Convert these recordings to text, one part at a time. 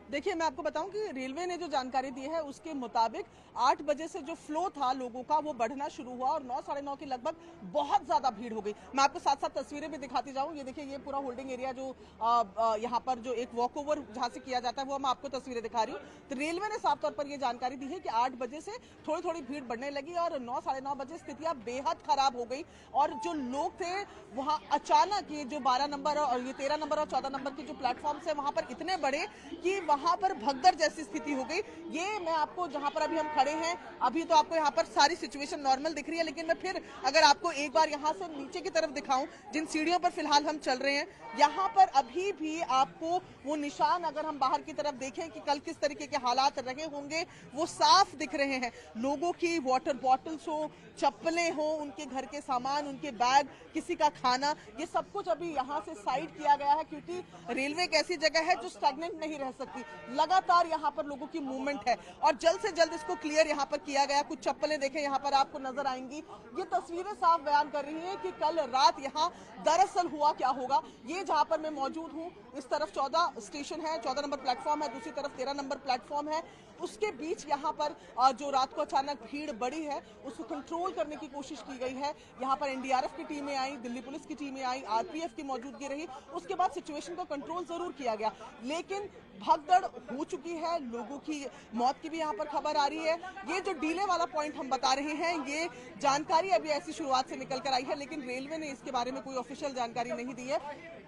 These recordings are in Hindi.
देखिए, मैं आपको बताऊं कि रेलवे ने जो जानकारी दी है उसके मुताबिक 8 बजे से जो फ्लो था लोगों का वो बढ़ना शुरू हुआ और 9 साढ़े 9 के लगभग बहुत ज्यादा भीड़ हो गई। मैं आपको साथ साथ तस्वीरें भी दिखाती जाऊं। ये देखिए, ये पूरा होल्डिंग एरिया जो यहाँ पर जो एक वॉक ओवर जहां से किया जाता है वो मैं आपको तस्वीरें दिखा रही हूँ। तो रेलवे ने साफ तौर पर यह जानकारी दी है कि 8 बजे से थोड़ी थोड़ी भीड़ बढ़ने लगी और 9 साढ़े 9 बजे स्थितियां बेहद खराब हो गई और जो लोग थे वहां अचानक ये जो 12 नंबर और ये 13 नंबर और 14 नंबर के जो प्लेटफॉर्म है वहां पर इतने बड़े कि वहां पर भगदड़ जैसी स्थिति हो गई। ये मैं आपको जहां पर अभी हम खड़े हैं, अभी तो आपको यहाँ पर सारी सिचुएशन नॉर्मल दिख रही है, लेकिन मैं फिर अगर आपको एक बार यहाँ से नीचे की तरफ दिखाऊं, जिन सीढ़ियों पर फिलहाल हम चल रहे हैं, यहाँ पर अभी भी आपको वो निशान अगर हम बाहर की तरफ देखें कि कल किस तरीके के हालात रहे होंगे वो साफ दिख रहे हैं। लोगों की वाटर बॉटल्स हो, चप्पलें हो, उनके घर के सामान, उनके बैग, किसी का खाना, ये सब कुछ अभी यहाँ से साइड किया गया है क्योंकि रेलवे एक ऐसी जगह है जो स्टैग्नेंट नहीं रह सकती। लगातार यहाँ पर लोगों की मूवमेंट है और जल्द से जल्द इसको क्लियर यहाँ पर किया गया। कुछ चप्पलें देखें यहाँ पर आपको नजर आएंगी। ये तस्वीरें साफ बयान कर रही हैं कि कल रात यहाँ दरअसल हुआ क्या होगा। ये जहाँ पर मैं मौजूद हूँ, इस तरफ 14 स्टेशन है, 14 नंबर प्लेटफॉर्म है, दूसरी तरफ 13 नंबर प्लेटफॉर्म है। उसके बीच यहाँ पर जो रात को अचानक भीड़ बढ़ी है उसको कंट्रोल करने की कोशिश की गई है। यहाँ पर एनडीआरएफ की टीमें आई, दिल्ली पुलिस की टीमें आई, आरपीएफ की मौजूदगी रही। उसके बाद सिचुएशन को कंट्रोल जरूर किया गया, लेकिन भगदड़ हो चुकी है। लोगों की मौत की भी यहाँ पर खबर आ रही है। ये जो डीले वाला पॉइंट हम बता रहे हैं, ये जानकारी अभी ऐसी शुरुआत से निकल कर आई है, लेकिन रेलवे ने इसके बारे में कोई ऑफिशियल जानकारी नहीं दी है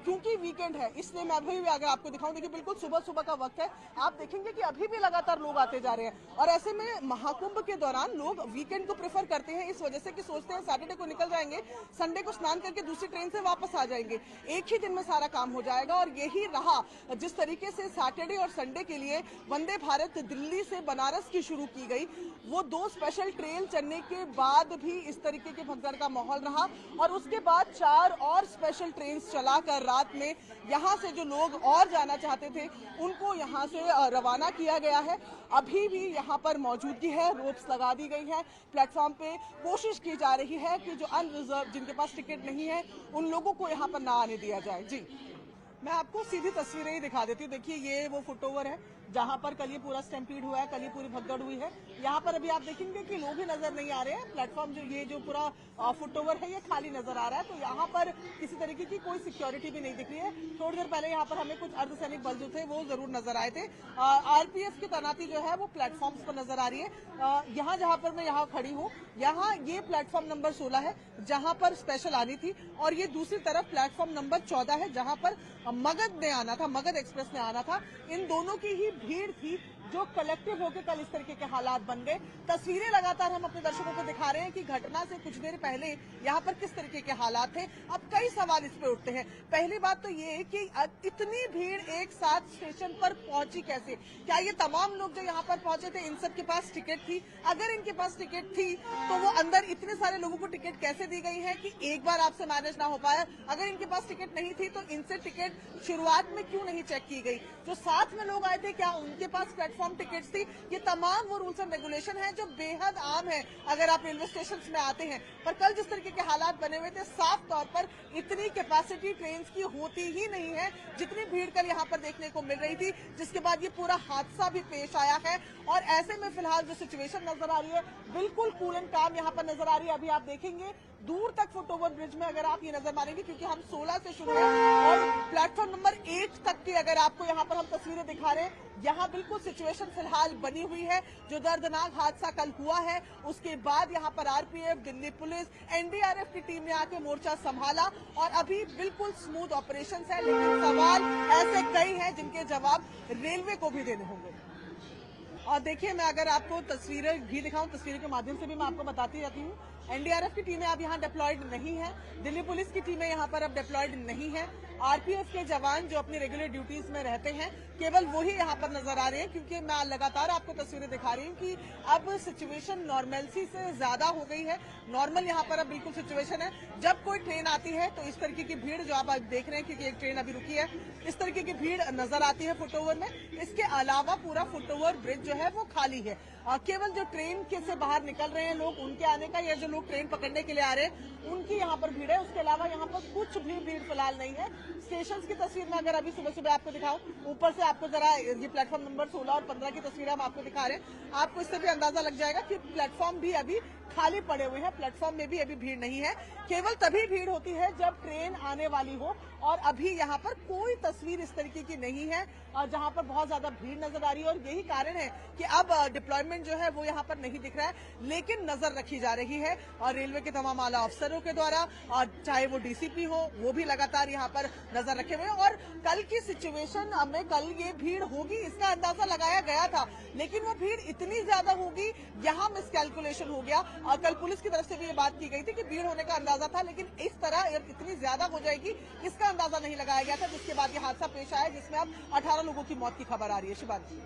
क्योंकि वीकेंड है। इसलिए मैं अभी भी अगर आपको दिखाऊं, देखिए बिल्कुल सुबह सुबह का वक्त है, आप देखेंगे कि अभी भी लगातार लोग आते जा रहे हैं और ऐसे में महाकुंभ के दौरान लोग वीकेंड को प्रेफर करते हैं इस वजह से कि सोचते हैं सैटरडे को निकल जाएंगे, संडे को स्नान करके दूसरी ट्रेन से वापस आ जाएंगे, एक ही दिन में सारा काम हो जाएगा। और यही रहा जिस तरीके से सैटरडे और संडे के लिए वंदे भारत दिल्ली से बनारस की शुरू की गई, वो 2 स्पेशल ट्रेन चलने के बाद भी इस तरीके के भगदड़ का माहौल रहा और उसके बाद 4 और स्पेशल ट्रेन चलाकर रात में यहां से जो लोग और जाना चाहते थे उनको यहां से रवाना किया गया है। अभी भी यहां पर मौजूदगी है, रोप्स लगा दी गई है प्लेटफॉर्म पे। कोशिश की जा रही है कि जो अनरिजर्व जिनके पास टिकट नहीं है उन लोगों को यहां पर ना आने दिया जाए। जी, मैं आपको सीधी तस्वीरें ही दिखा देती हूँ। देखिए, ये वो फुट ओवर है जहां पर कल ये पूरा स्टैम्पीड हुआ है, कल ये पूरी भगदड़ हुई है। यहाँ पर अभी आप देखेंगे कि लोग ही नजर नहीं आ रहे हैं। प्लेटफॉर्म जो ये जो पूरा फुट ओवर है ये खाली नजर आ रहा है, तो यहाँ पर किसी तरीके की कोई सिक्योरिटी भी नहीं दिख रही है। थोड़ी देर पहले यहाँ पर हमें कुछ अर्धसैनिक बल जो थे वो जरूर नजर आए थे। आरपीएफ की तैनाती जो है वो प्लेटफॉर्म्स पर नजर आ रही है। यहाँ जहाँ पर मैं यहाँ खड़ी हूँ, यहाँ ये प्लेटफॉर्म नंबर 16 है जहाँ पर स्पेशल आनी थी और ये दूसरी तरफ प्लेटफॉर्म नंबर 14 है जहाँ पर मगध ने आना था, मगध एक्सप्रेस ने आना था। इन दोनों की ही भीड़ थी जो कलेक्टिव होकर कल इस तरीके के हालात बन गए। तस्वीरें लगातार हम अपने दर्शकों को दिखा रहे हैं कि घटना से कुछ देर पहले यहाँ पर किस तरीके के हालात थे। अब कई सवाल इस पे उठते हैं। पहली बात तो ये कि इतनी भीड़ एक साथ स्टेशन पर पहुंची कैसे? क्या ये तमाम लोग जो यहाँ पर पहुंचे थे इन सब के पास टिकट थी? अगर इनके पास टिकट थी तो वो अंदर इतने सारे लोगों को टिकट कैसे दी गई है कि एक बार आपसे मैनेज ना हो पाया? अगर इनके पास टिकट नहीं थी तो इनसे टिकट शुरुआत में क्यों नहीं चेक की गई? जो साथ में लोग आए थे क्या उनके पास प्लेटफॉर्म टिकट्स थी? ये तमाम वो रूल्स एंड रेगुलेशन है जो बेहद आम है अगर आप रेलवे स्टेशन में आते हैं। पर कल जिस तरीके के हालात बने हुए थे, साफ तौर पर इतनी कैपेसिटी ट्रेन की होती ही नहीं है जितनी भीड़ कल यहाँ पर देखने को मिल रही थी, जिसके बाद ये पूरा हादसा भी पेश आया है। और ऐसे में फिलहाल जो सिचुएशन नजर आ रही है बिल्कुल कूल एंड काम यहाँ पर नजर आ रही है। अभी आप देखेंगे दूर तक फुट ओवर ब्रिज में अगर आप ये नजर मारेंगे, क्योंकि हम 16 से शुरू है और प्लेटफॉर्म नंबर 8 तक की अगर आपको यहाँ पर हम तस्वीरें दिखा रहे हैं, यहाँ बिल्कुल सिचुएशन फिलहाल बनी हुई है। जो दर्दनाक हादसा कल हुआ है उसके बाद यहाँ पर आरपीएफ, दिल्ली पुलिस, एनडीआरएफ की टीम ने आके मोर्चा संभाला और अभी बिल्कुल स्मूथ ऑपरेशन है। लेकिन सवाल ऐसे कई हैं जिनके जवाब रेलवे को भी देने होंगे। और देखिए, मैं अगर आपको तस्वीरें भी दिखाऊं, तस्वीरों के माध्यम से भी मैं आपको बताती रहती हूँ। एनडीआरएफ की टीमें अब यहाँ डिप्लॉयड नहीं है, दिल्ली पुलिस की टीमें यहाँ पर अब डिप्लॉयड नहीं है। आरपीएफ के जवान जो अपनी रेगुलर ड्यूटीज में रहते हैं केवल वही यहाँ पर नजर आ रहे हैं, क्योंकि मैं लगातार आपको तस्वीरें दिखा रही हूँ कि अब सिचुएशन नॉर्मलसी से ज्यादा हो गई है। नॉर्मल यहाँ पर अब बिल्कुल सिचुएशन है। जब कोई ट्रेन आती है तो इस तरीके की भीड़ जो आप देख रहे हैं, क्योंकि एक ट्रेन अभी रुकी है, इस तरीके की भीड़ नजर आती है फुट ओवर में। इसके अलावा पूरा फुट ओवर ब्रिज जो है वो खाली है। केवल जो ट्रेन के से बाहर निकल रहे हैं लोग उनके आने का, या जो लोग ट्रेन पकड़ने के लिए आ रहे हैं उनकी यहाँ पर भीड़ है। उसके अलावा यहाँ पर कुछ भी भीड़ फिलहाल नहीं है। स्टेशन की तस्वीर में अगर अभी सुबह सुबह आपको दिखाऊं, ऊपर से आपको जरा ये प्लेटफॉर्म नंबर 16 और 15 की तस्वीर हम आपको दिखा रहे हैं। आपको इससे भी अंदाजा लग जाएगा कि प्लेटफॉर्म भी अभी खाली पड़े हुए हैं, प्लेटफॉर्म में भी अभी भीड़ नहीं है। केवल तभी भीड़ होती है जब ट्रेन आने वाली हो, और अभी यहाँ पर कोई तस्वीर इस तरीके की नहीं है जहाँ पर बहुत ज्यादा भीड़ नजर आ रही है। और यही कारण है कि अब डिप्लॉयमेंट जो है वो यहाँ पर नहीं दिख रहा है, लेकिन नजर रखी जा रही है और रेलवे के तमाम आला अफसरों के द्वारा, और चाहे वो डीसीपी हो वो भी लगातार यहाँ पर नजर रखे हुए हैं। और कल की सिचुएशन में कल ये भीड़ होगी इसका अंदाजा लगाया गया था, लेकिन वो भीड़ इतनी ज्यादा होगी यहाँ मिसकैलकुलेशन हो गया। और कल पुलिस की तरफ से भी ये बात की गई थी कि भीड़ होने का अंदाजा था, लेकिन इस तरह इतनी ज्यादा हो जाएगी इसका अंदाजा नहीं लगाया गया था, जिसके बाद ये हादसा पेश आया जिसमें अब 18 लोगों की मौत की खबर आ रही है। शिवानी।